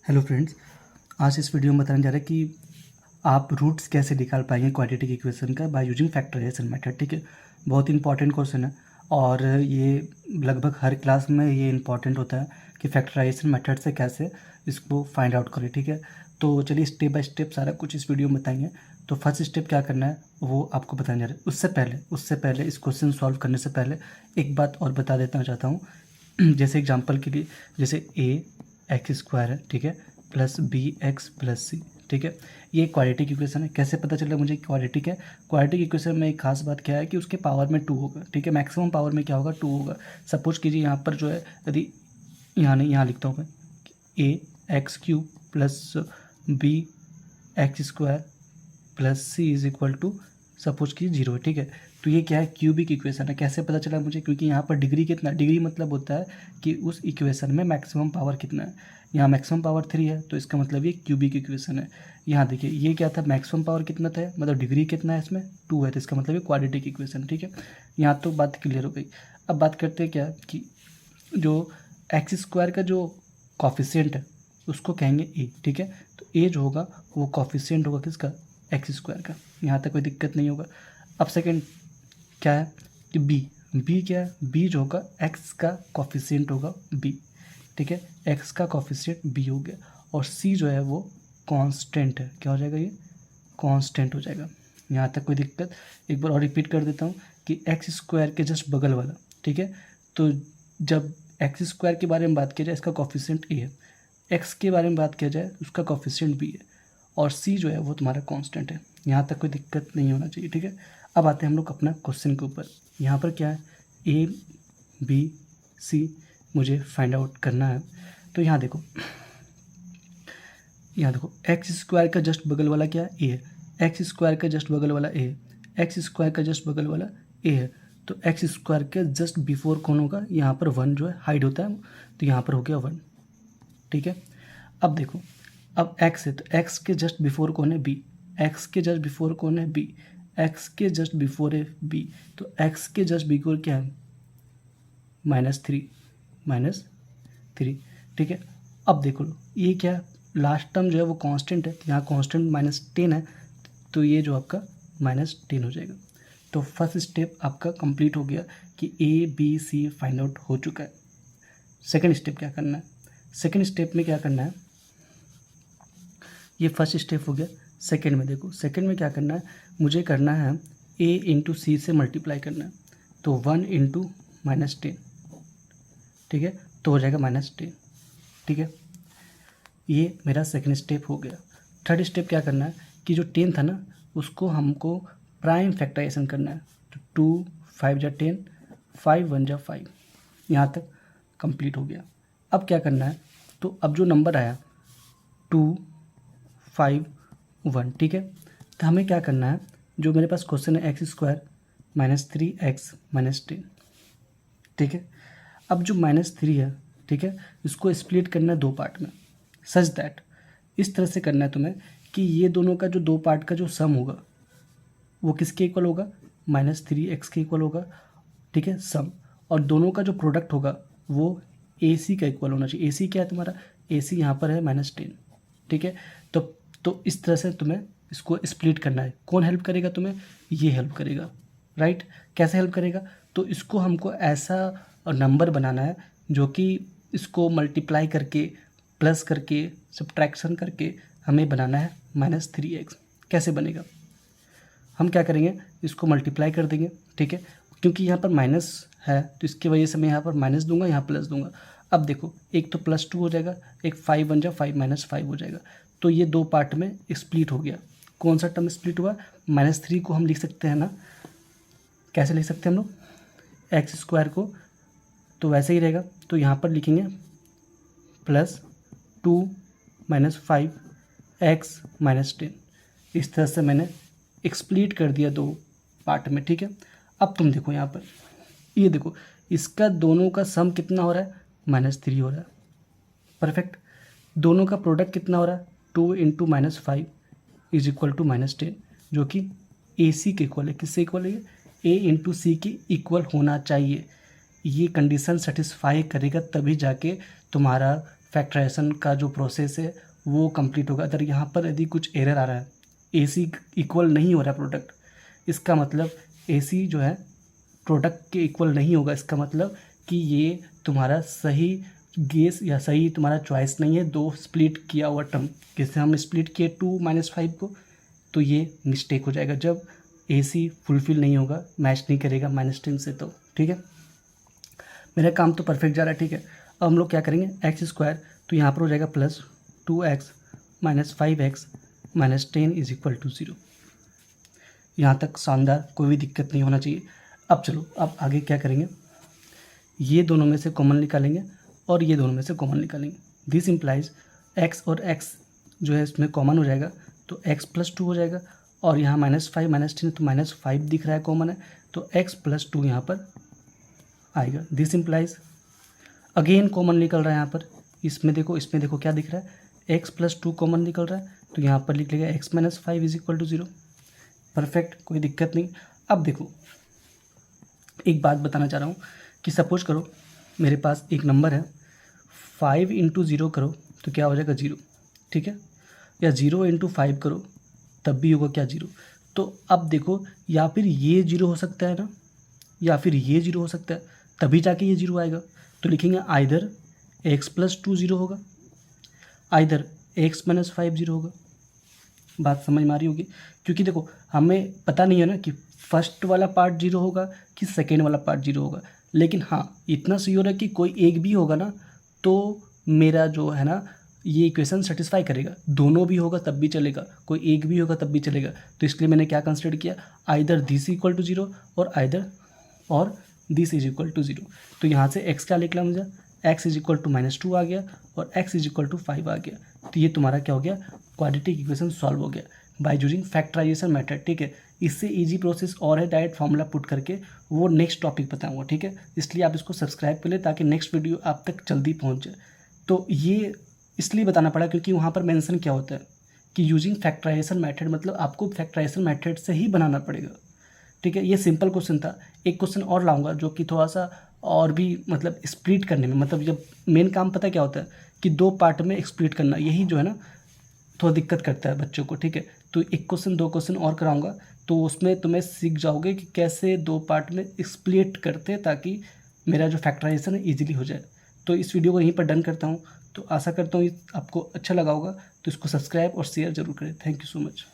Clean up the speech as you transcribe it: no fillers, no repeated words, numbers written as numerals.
Hello friends, आज इस video में बताने जा रहा है कि आप रूट्स कैसे निकाल पाएंगे क्वाड्रेटिक इक्वेशन का बाय यूजिंग फैक्टराइजेशन मेथड। ठीक है, बहुत ही इंपॉर्टेंट क्वेश्चन है और ये लगभग हर क्लास में ये इंपॉर्टेंट होता है कि फैक्टराइजेशन मेथड से कैसे इसको फाइंड आउट करें। ठीक है, तो चलिए स्टेप बाय स्टेप सारा कुछ इस वीडियो में बताएंगे। तो फर्स्ट स्टेप क्या करना है वो आपको बताने जा रहा है। उससे पहले इस क्वेश्चन सॉल्व करने से पहले एक बात और बता देना चाहता हूँ। जैसे एग्जांपल के लिए, जैसे ए एक्स स्क्वायर है, ठीक है, प्लस बी एक्स प्लस सी। ठीक है, ये क्वाड्रेटिक इक्वेशन है। कैसे पता चला मुझे क्वाड्रेटिक है? क्वाड्रेटिक इक्वेशन में एक खास बात क्या है कि उसके पावर में 2 होगा। ठीक है, मैक्सिमम पावर में क्या होगा? 2 होगा। सपोज कीजिए यहाँ पर जो है, यदि यहाँ नहीं, यहाँ लिखता हूँ मैं, A X cube plus B X square plus C is equal to suppose की 0 है। ठीक है, तो ये क्या है? क्यूबिक इक्वेशन है। कैसे पता चला मुझे? क्योंकि यहाँ पर डिग्री कितना, डिग्री मतलब होता है कि उस इक्वेशन में मैक्सिमम पावर कितना है। यहाँ मैक्सिमम पावर 3 है, तो इसका मतलब ये क्यूबिक इक्वेशन है। यहाँ देखिए ये क्या था? मैक्सिमम पावर कितना था, मतलब डिग्री कितना है इसमें? 2 है, तो इसका मतलब ये क्वाड्रेटिक इक्वेशन। ठीक है, यहाँ तो बात क्लियर हो गई। अब बात करते हैं क्या कि जो एक्स स्क्वायर का जो कॉफिशिएंट है उसको कहेंगे ए। ठीक है, तो ए जो होगा वो कॉफिशिएंट होगा किसका? एक्स स्क्वायर का। यहाँ तक कोई दिक्कत नहीं होगा। अब सेकंड क्या है कि बी क्या है? बी जो होगा एक्स का कॉफिशिएंट होगा बी। ठीक है, एक्स का कॉफिशिएंट बी हो गया। और सी जो है वो कांस्टेंट है। क्या हो जाएगा? ये कांस्टेंट हो जाएगा। यहाँ तक कोई दिक्कत? एक बार और रिपीट कर देता हूँ कि एक्स स्क्वायर के जस्ट बगल वाला, ठीक है, तो जब एक्स स्क्वायर के बारे में बात किया जाए इसका कॉफिशिएंट ए है, एक्स के बारे में बात किया जाए उसका कॉफिशिएंट बी है, और सी जो है वो तुम्हारा कांस्टेंट है। यहाँ तक कोई दिक्कत नहीं होना चाहिए। ठीक है, अब आते हैं हम लोग अपना क्वेश्चन के ऊपर। यहाँ पर क्या है? ए बी सी मुझे फाइंड आउट करना है। तो यहाँ देखो, एक्स स्क्वायर का जस्ट बगल वाला क्या है? ए है। एक्स स्क्वायर का जस्ट बगल वाला ए है। एक्स स्क्वायर का जस्ट बगल वाला ए है। तो एक्स स्क्वायर के जस्ट बिफोर कौन होगा? यहाँ पर 1 जो है हाइड होता है, तो यहाँ पर हो गया 1। ठीक है, अब देखो, अब एक्स है तो एक्स के जस्ट बिफोर कौन है? बी। एक्स के जस्ट बिफोर कौन है? बी। एक्स के जस्ट बिफोर है बी, तो एक्स के जस्ट बिफोर क्या है? -3, -3। ठीक है, अब देखो ये क्या है? लास्ट टर्म जो है वो कांस्टेंट है, तो यहाँ कांस्टेंट -10 है, तो ये जो आपका -10 हो जाएगा। तो फर्स्ट स्टेप आपका कंप्लीट हो गया कि A B C find out हो चुका है। सेकंड स्टेप क्या करना है? सेकंड स्टेप में क्या करना है? ये फर्स्ट स्टेप हो गया। सेकंड में देखो, सेकंड में क्या करना है? मुझे करना है ए इंटू सी से मल्टीप्लाई करना है, तो 1 इंटू -10। ठीक है, तो हो जाएगा -10। ठीक है, ये मेरा सेकंड स्टेप हो गया। थर्ड स्टेप क्या करना है कि जो 10 था ना उसको हमको प्राइम फैक्टराइजेशन करना है। तो 2 5 जा 10, 5 1 जा 5। यहाँ तक कंप्लीट हो गया। अब क्या करना है? तो अब जो नंबर आया 2 5 1, ठीक है, तो हमें क्या करना है? जो मेरे पास क्वेश्चन है एक्स स्क्वायर -3x -10। ठीक है, अब जो -3 है, ठीक है, इसको स्प्लिट करना है 2 पार्ट में, सच दैट इस तरह से करना है तुम्हें कि ये दोनों का जो 2 पार्ट का जो सम होगा वो किसके इक्वल होगा? -3x के इक्वल होगा। ठीक है, सम, और दोनों का जो प्रोडक्ट होगा वो ए सी का इक्वल होना चाहिए। ए सी क्या है तुम्हारा? ए सी यहाँ पर है -10। ठीक है, तो इस तरह से तुम्हें इसको स्प्लिट करना है। कौन हेल्प करेगा तुम्हें? ये हेल्प करेगा, राइट। कैसे हेल्प करेगा? तो इसको हमको ऐसा नंबर बनाना है जो कि इसको मल्टीप्लाई करके, प्लस करके, सब्ट्रैक्शन करके हमें बनाना है -3x। कैसे बनेगा? हम क्या करेंगे? इसको मल्टीप्लाई कर देंगे। ठीक है, क्योंकि यहाँ पर माइनस है तो इसकी वजह से मैं यहाँ पर माइनस दूंगा, यहाँ प्लस दूंगा। अब देखो, एक तो +2 हो जाएगा, एक 5 बन जाए, 5 -5 हो जाएगा। तो ये 2 पार्ट में स्प्लिट हो गया। कौन सा टर्म स्प्लिट हुआ? -3 को हम लिख सकते हैं ना, कैसे लिख सकते हैं हम लोग? एक्स स्क्वायर को तो वैसे ही रहेगा, तो यहाँ पर लिखेंगे +2 -5 x -10। इस तरह से मैंने एक्सप्लीट कर दिया 2 पार्ट में। ठीक है, अब तुम देखो यहाँ पर, ये देखो इसका दोनों का सम कितना हो रहा है? -3 हो रहा है। परफेक्ट। दोनों का प्रोडक्ट कितना हो रहा है? 2 इंटू -5 इज इक्वल टू -10, जो कि ए सी के इक्वल है। किससे इक्वल है? ए इंटू सी के इक्वल होना चाहिए। ये कंडीशन सेटिस्फाई करेगा तभी जाके तुम्हारा फैक्टराइजेशन का जो प्रोसेस है वो कंप्लीट होगा। अगर यहाँ पर यदि कुछ एरर आ रहा है, AC इक्वल नहीं हो रहा प्रोडक्ट, इसका मतलब AC जो है प्रोडक्ट के इक्वल नहीं होगा, इसका मतलब कि ये तुम्हारा सही गेस या सही तुम्हारा चॉइस नहीं है। दो स्प्लिट किया हुआ टर्म, जैसे हम स्प्लिट किए 2 - 5 को, तो ये मिस्टेक हो जाएगा जब AC फुलफिल नहीं होगा, मैच नहीं करेगा -10 से। तो ठीक है, मेरा काम तो परफेक्ट जा रहा है। ठीक है, अब हम लोग क्या करेंगे, x², तो यहाँ पर हो जाएगा +2x - 5x - 10 = 0। यहाँ तक शानदार, कोई भी दिक्कत नहीं होना चाहिए। अब चलो, अब आगे क्या करेंगे, ये दोनों में से कॉमन निकालेंगे और ये दोनों में से कॉमन निकालेंगे। दिस इम्प्लाइज x और x जो है इसमें कॉमन हो जाएगा, तो x + 2 हो जाएगा, और यहाँ -5 - 10 तो -5 दिख रहा है कॉमन है, तो x + 2 यहाँ पर आएगा। दिस इम्प्लाइज अगेन कॉमन निकल रहा है यहाँ पर, इसमें देखो क्या दिख रहा है, x + 2 कॉमन निकल रहा है, तो यहाँ पर लिख लेगा x - 5 = 0। परफेक्ट, कोई दिक्कत नहीं। अब देखो, एक बात बताना चाह रहा हूँ कि सपोज करो मेरे पास एक नंबर है, 5 × 0 करो तो क्या हो जाएगा 0, ठीक है, या 0 × 5 करो तब भी होगा क्या 0। तो अब देखो, या फिर ये 0 हो सकता है ना, या फिर ये 0 हो सकता है, तभी जाके ये 0 आएगा। तो लिखेंगे आइदर x + 2 0 होगा, आइदर x - 5 0 होगा। बात समझ में आ रही होगी, क्योंकि देखो हमें पता नहीं है ना कि फर्स्ट वाला पार्ट 0 होगा कि सेकेंड वाला पार्ट 0 होगा, लेकिन हाँ इतना श्योर है कि कोई एक भी होगा ना तो मेरा जो है ना ये इक्वेशन सेटिस्फाई करेगा। दोनों भी होगा तब भी चलेगा, कोई एक भी होगा तब भी चलेगा। तो इसलिए मैंने क्या कंसिडर किया, आइदर दिस = 0 और आइदर और दिस = 0। तो यहाँ से x क्या निकला मुझे, x = -2 आ गया और x = 5 आ गया। तो ये तुम्हारा क्या हो गया, क्वाड्रेटिक इक्वेशन सॉल्व हो गया बाय यूजिंग फैक्टराइजेशन मेथड। ठीक है, इससे इजी प्रोसेस और है, डायरेक्ट फार्मूला पुट करके, वो नेक्स्ट टॉपिक बताऊंगा। ठीक है, इसलिए आप इसको सब्सक्राइब कर ले ताकि नेक्स्ट वीडियो आप तक जल्दी पहुंच जाए। तो ये इसलिए बताना पड़ा क्योंकि वहाँ पर मेंशन क्या होता है कि यूजिंग फैक्टराइजेशन मेथड, मतलब आपको फैक्टराइजेशन मेथड से ही बनाना पड़ेगा। ठीक है, ये सिंपल क्वेश्चन था। एक क्वेश्चन और लाऊंगा जो कि थोड़ा सा और भी मतलब स्प्लिट करने में, मतलब जब मेन काम पता क्या होता है कि 2 पार्ट में स्प्लिट करना, यही जो है ना थोड़ा दिक्कत करता है बच्चों को। ठीक है, तो 1 क्वेश्चन 2 क्वेश्चन और कराऊंगा, तो उसमें तुम्हें सीख जाओगे कि कैसे 2 पार्ट में स्प्लिट करते हैं ताकि मेरा जो फैक्टराइजेशन है ईजिली हो जाए। तो इस वीडियो को यहीं पर डन करता हूँ। तो आशा करता हूँ आपको अच्छा लगा होगा, तो इसको सब्सक्राइब और शेयर जरूर करें। Thank you so much.